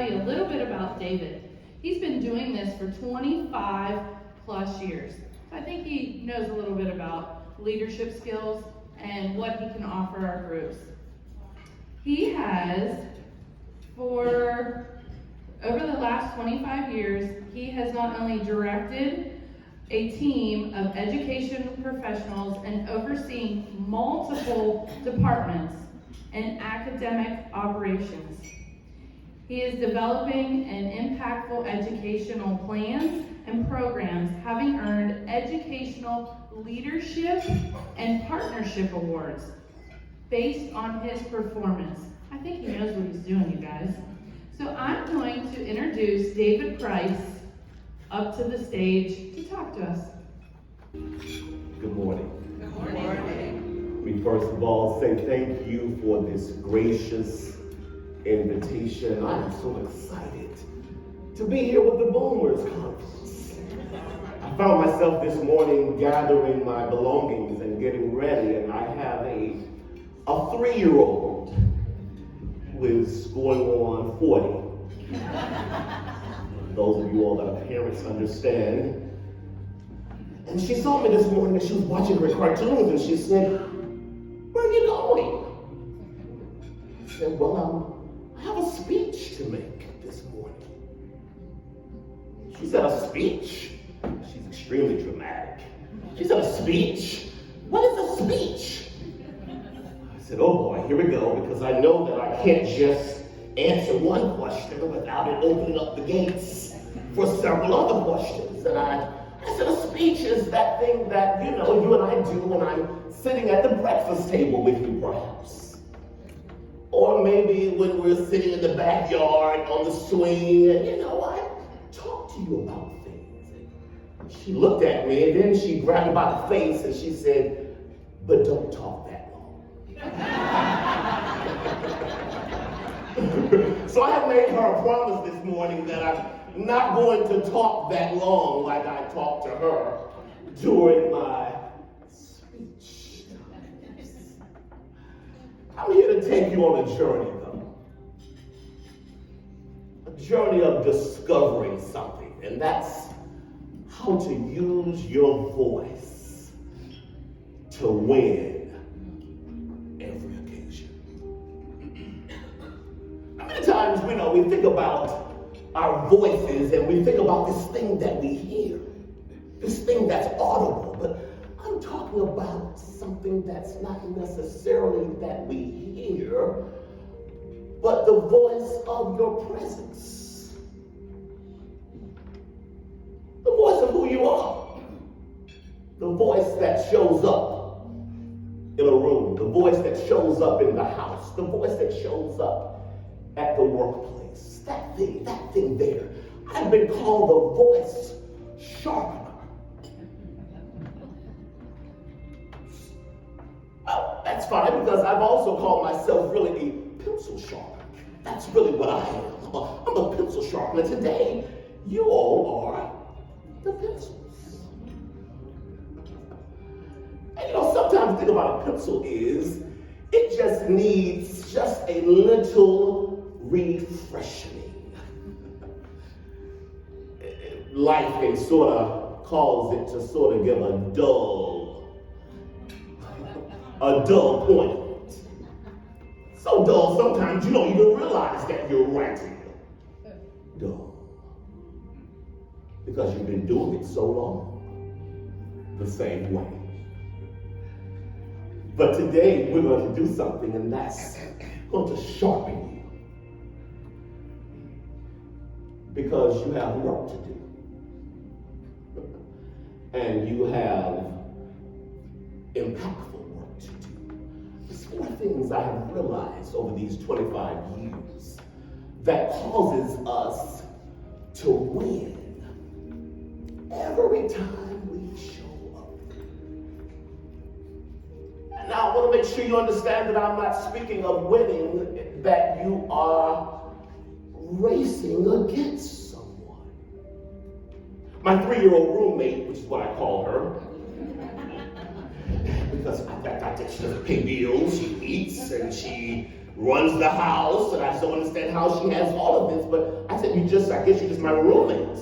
tell you a little bit about David. He's been doing this for 25 plus years. I think he knows a little bit about leadership skills and what he can offer our groups. He has, for over the last 25 years, he has not only directed a team of education professionals and overseeing multiple departments and academic operations. He is developing an impactful educational plans and programs, having earned educational leadership and partnership awards based on his performance. I think he knows what he's doing, you guys. So I'm going to introduce David Price up to the stage to talk to us. Good morning. Good morning. Let me first of all say thank you for this gracious invitation. I am so excited to be here with the Boomers Conference. I found myself this morning gathering my belongings and getting ready, and I have a 3-year-old who is going on 40. Those of you all that are parents understand. And she saw me this morning and she was watching her cartoons and she said, "Where are you going?" I said, "Well, I have a speech to make this morning." She said, "A speech?" She's extremely dramatic. She said, "A speech? What is a speech?" I said, "Oh boy, here we go, because I know that I can't just answer one question without it opening up the gates for several other questions." And I said, "A speech is that thing that, you and I do when I'm sitting at the breakfast table with you, perhaps. Or maybe when we're sitting in the backyard on the swing and, I talk to you about things." And she looked at me and then she grabbed me by the face and she said, "But don't talk that long." So I have made her a promise this morning that I'm not going to talk that long like I talked to her during my speech. I'm here to take you on a journey, though. A journey of discovering something, and that's how to use your voice to win every occasion. How many times we think about our voices and we think about this thing that we hear, this thing that's audible, but I'm talking about something that's not necessarily that we hear, but the voice of your presence. The voice of who you are. The voice that shows up in a room, the voice that shows up in the house, the voice that shows up at the workplace. That thing there. I've been called the voice sharpener. Oh, that's fine, because I've also called myself really a pencil sharpener. That's really what I am. I'm a pencil sharpener. Today, you all are the pencils. And sometimes the thing about a pencil is it just needs just a little refreshing. Life can sort of cause it to sort of give a dull point. So dull sometimes you don't even realize that you're writing dull. Because you've been doing it so long, the same way. But today we're going to do something, and that's going to sharpen you. Because you have work to do. And you have impactful work to do. There's 4 things I have realized over these 25 years that causes us to win every time we show up. And now I want to make sure you understand that I'm not speaking of winning, that you are racing against someone. My 3-year-old roommate, which is what I call her, because I got to pay bills, she eats, and she runs the house, and I just don't understand how she has all of this. But I said, I guess you're just my roommate.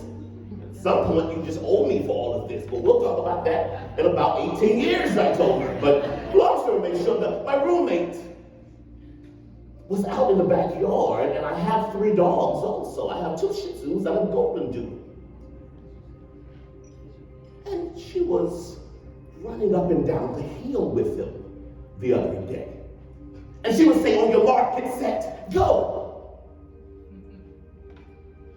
At some point, you just owe me for all of this. But we'll talk about that in about 18 years, I told her. But long story made sure that my roommate was out in the backyard, and I have 3 dogs also. I have 2 Shih Tzus and a Golden Doodle. And she was running up and down the hill with them the other day. And she would say, on your mark, get set, go.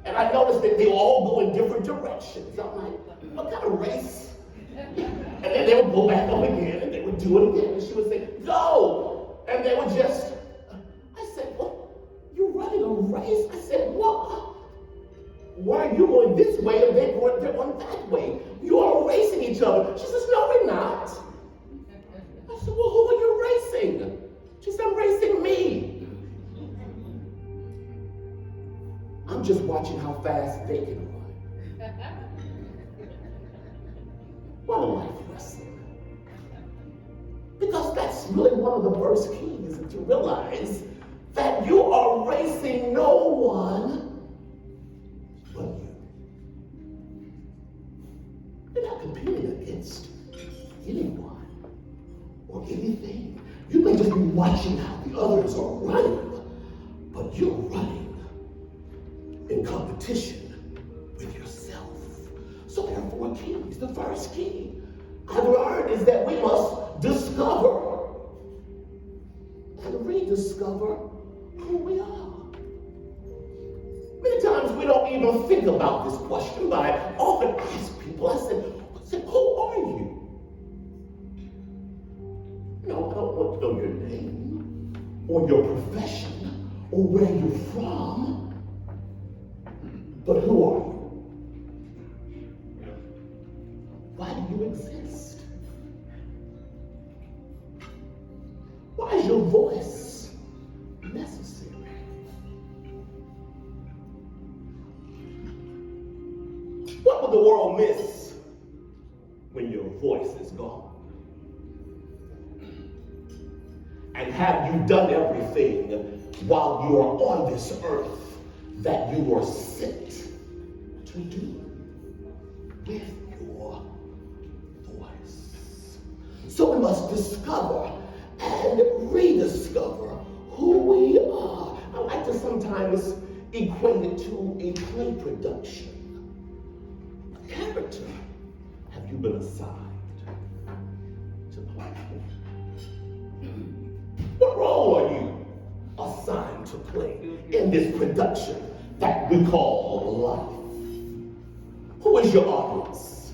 And I noticed that they all go in different directions. I'm like, what kind of race? And then they would go back up again, and they would do it again. And she would say, go. And they would just, I said, what? You're running a race? I said, what? Why are you going this way and they're going that way? You are racing each other. She says, no, we're not. I said, well, who are you racing? She said, I'm racing me. I'm just watching how fast they can run. What a life lesson. Because that's really one of the first keys to realize that you are racing no one but you. You're not competing against anyone or anything. You may just be watching how the others are running, but you're running in competition with yourself. So there are 4 keys. The first key I've learned is that we must discover and rediscover who we are. Many times we don't even think about this question, but I often ask people, I said, who are you? No, I don't want to know your name or your profession or where you're from, but who are you? Why do you exist? Why is your voice necessary? What will the world miss when your voice is gone? And have you done everything while you are on this earth that you were sent to do with your voice? So we must discover and rediscover who we are. I like to sometimes equate it to a play production. What character have you been assigned to play? What role are you assigned to play in this production that we call life? Who is your audience?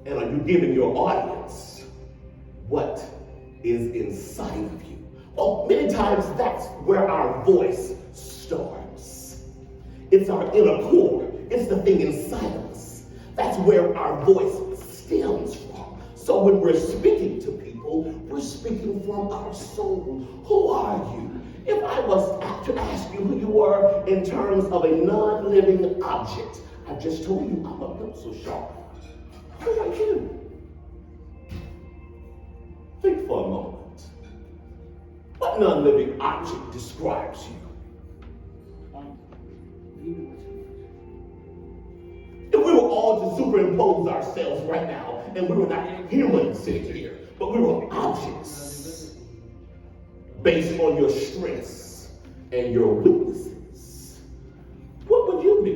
And are you giving your audience what is inside of you? Well, many times that's where our voice starts. It's our inner core. It's the thing inside of us. That's where our voice stems from. So when we're speaking to people, we're speaking from our soul. Who are you? If I was to ask you who you were in terms of a non-living object, I just told you I'm a pencil sharp. Who are you? Think for a moment. What non-living object describes you? If we were all to superimpose ourselves right now, and we were not humans sitting here, but we were objects based on your strengths and your weaknesses, what would you be?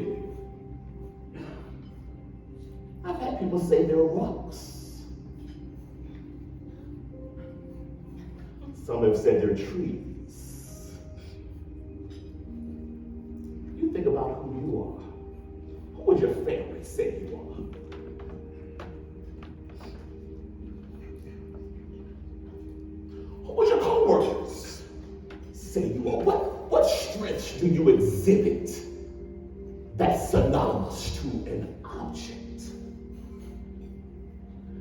I've had people say they're rocks. Some have said they're trees. You think about who you are. Who would your family say you are? Who would your co-workers say you are? What strengths do you exhibit that's synonymous to an object?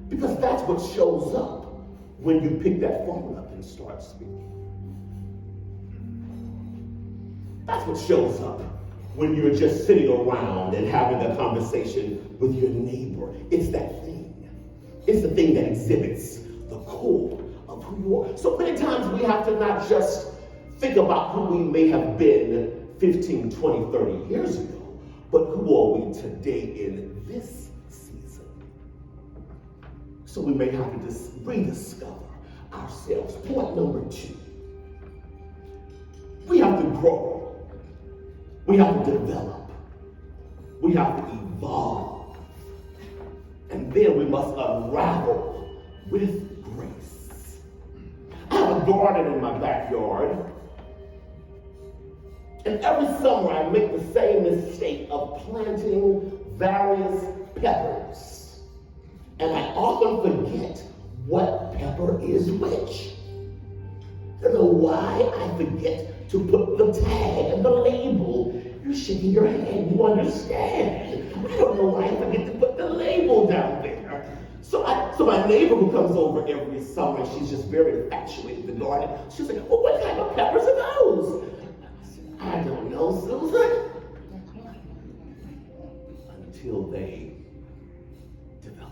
Because that's what shows up when you pick that phone up and start speaking. That's what shows up when you're just sitting around and having a conversation with your neighbor. It's that thing. It's the thing that exhibits the core of who you are. So many times we have to not just think about who we may have been 15, 20, 30 years ago, but who are we today in this season? So we may have to rediscover ourselves. Point number 2. We have to grow. We have to develop. We have to evolve. And then we must unravel with grace. I have a garden in my backyard. And every summer I make the same mistake of planting various peppers. And I often forget what pepper is which. I don't know why I forget to put the tag and the label. You're shaking your head, you understand. I don't know why I forget to put the label down there. So my neighbor who comes over every summer, she's just very infatuated with the garden. She's like, well, what type of peppers are those? I don't know, Susan. Until they develop.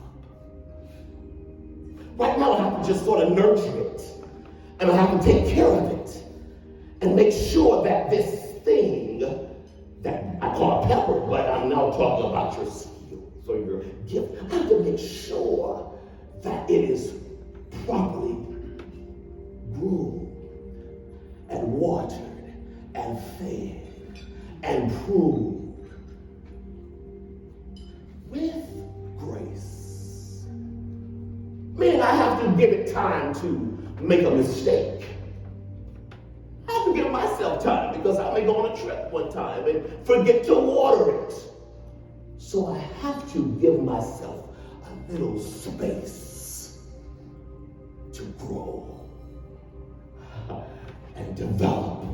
Right now I have to just sort of nurture it. And I have to take care of it. And make sure that this thing that I call a pepper, but I'm now talking about your skills or your gift. I have to make sure that it is properly groomed and watered and fed and pruned with grace. Meaning I have to give it time to make a mistake. I have to give myself time because I may go on a trip one time and forget to water it. So I have to give myself a little space to grow and develop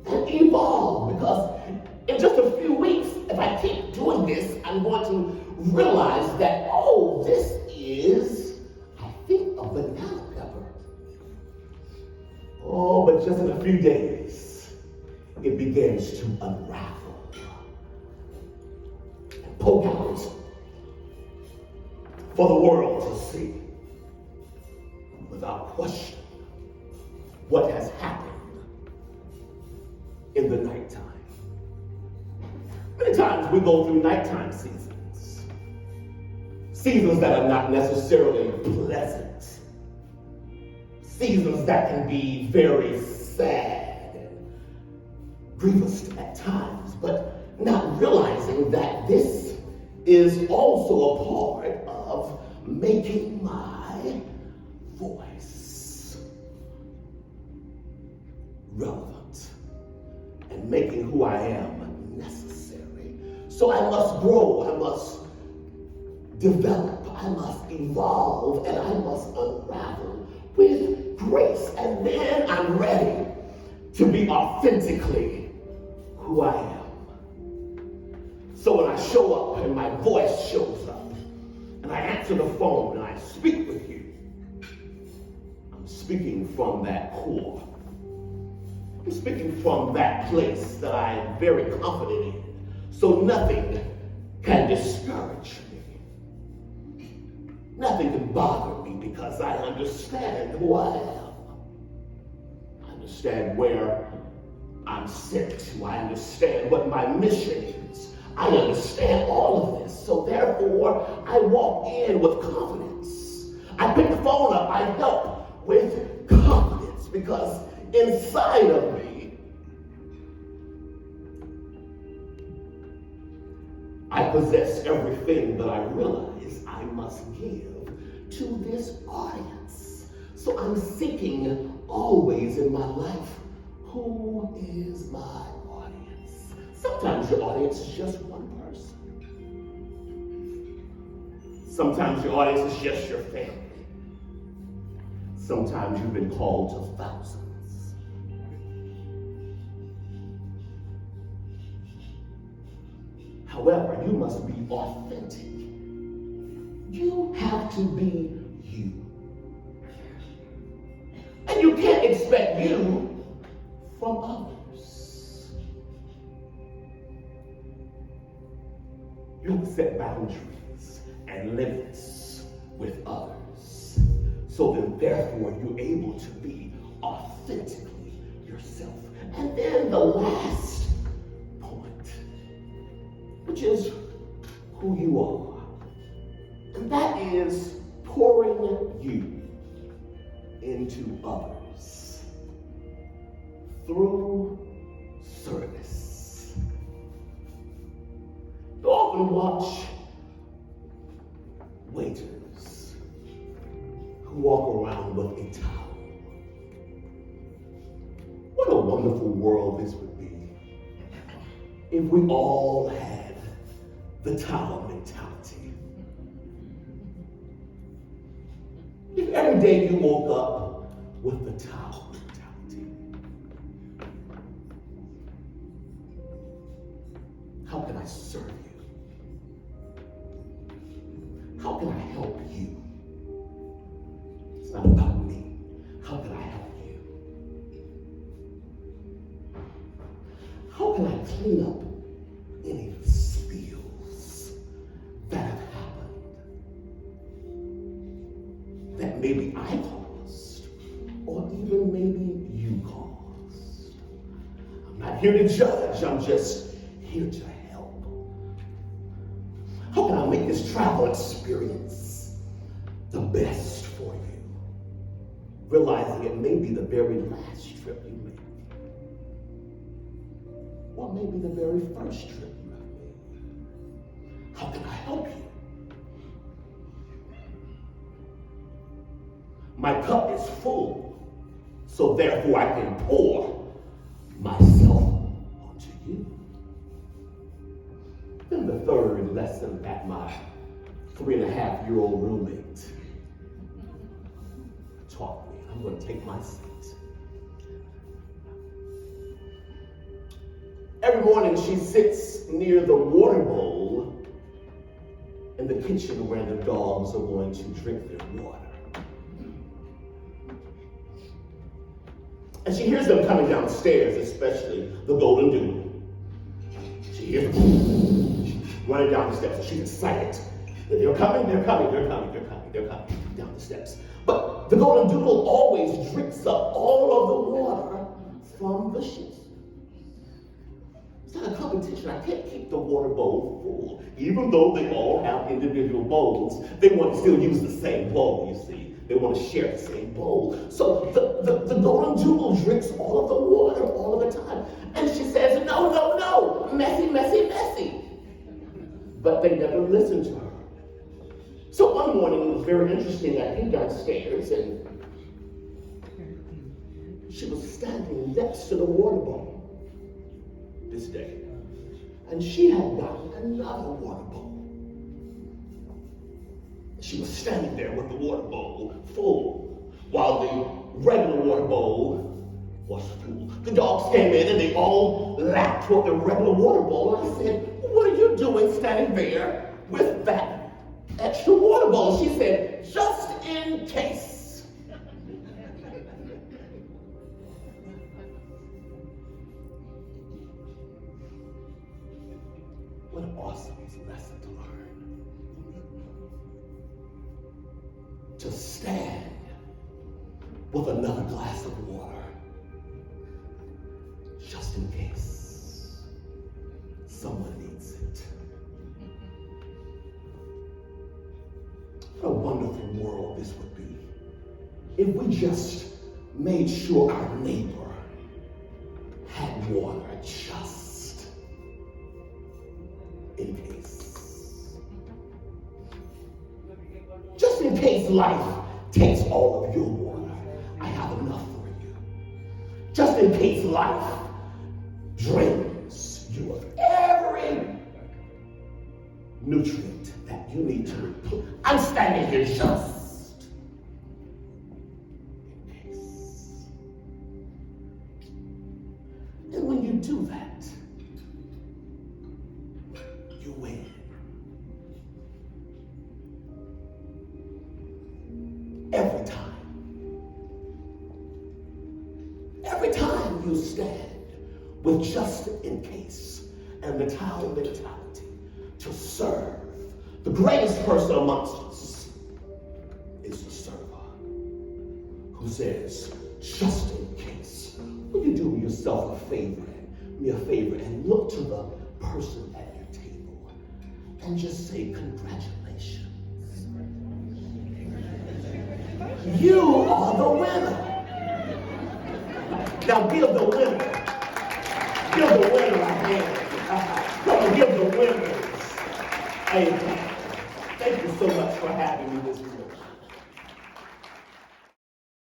and evolve, because in just a few weeks, if I keep doing this, I'm going to realize that, oh, this is, I think, a banana pepper. Oh, but just in a few days, it begins to unravel and poke out for the world to see, without question, what has happened in the nighttime. Many times we go through nighttime seasons. Seasons that are not necessarily pleasant. Seasons that can be very sad and grievous at times, but not realizing that this is also a part of making my voice relevant and making who I am necessary. So I must grow, I must develop, I must evolve, and I must unravel with grace. And then I'm ready to be authentically who I am. So when I show up and my voice shows up and I answer the phone and I speak with you, I'm speaking from that core. I'm speaking from that place that I'm very confident in. So nothing can discourage me. Nothing can bother me because I understand who I am. I understand where I'm sent to. I understand what my mission is. I understand all of this. So therefore, I walk in with confidence. I pick the phone up. I help with confidence because inside of me, I possess everything that I realize I must give to this audience. So I'm seeking always in my life, who is my audience? Sometimes your audience is just one person. Sometimes your audience is just your family. Sometimes you've been called to thousands. However, you must be authentic. You have to be you. And you can't expect you from others. You have to set boundaries and limits with others So then therefore you're able to be authentically yourself. And then the last point, which is who you are. And that is pouring you into others through service. You often watch waiters who walk around with a towel. What a wonderful world this would be if we all had the towel mentality. If every day you woke up with the towel mentality. How can I serve you? How can I help you? It's not about me. How can I help you? How can I clean up any spills that have happened that maybe I caused or even maybe you caused? I'm not here to judge, I'm just here to help. How can I make this travel experience the best for you? Realizing it may be the very last trip you make. Or maybe the very first trip you have made. How can I help you? My cup is full, so therefore I can pour myself onto you. Then the third lesson that my 3.5-year-old roommate taught me. I'm going to take my seat. Every morning she sits near the water bowl in the kitchen where the dogs are going to drink their water. And she hears them coming downstairs, especially the golden doodle. She hears them running down the steps, and she's excited that they're coming down the steps. But the golden doodle always drinks up all of the water from the sheets. It's not a competition. I can't keep the water bowl full. Even though they all have individual bowls, they want to still use the same bowl, you see. They want to share the same bowl. So the golden doodle drinks all of the water all of the time. And she says, no, messy. But they never listen to her. So one morning, it was very interesting. I came downstairs and she was standing next to the water bowl this day. And she had gotten another water bowl. She was standing there with the water bowl full, while the regular water bowl was full. The dogs came in and they all lapped toward the regular water bowl. And I said, what are you doing standing there with that extra water bowl? She said, just in case. What an awesome lesson to learn. To stand with another glass of water, just in case someone needs it. What a wonderful world this would be if we just made sure our neighbor had water just in case. Just in case life takes all of your water, I have enough for you. Just in case life drains you of every nutrient that you need to replenish, I'm standing here just in case. And when you do that, you win. Every time you stand with just in case and the towel mentality to serve, the greatest person amongst us is the server. who says, just in case, will you do yourself me a favor, and look to the person at your table and just say, congratulations. You are the winner. Now give the winner a hand. Come on, give the winners a hand. Thank you so much for having me this morning.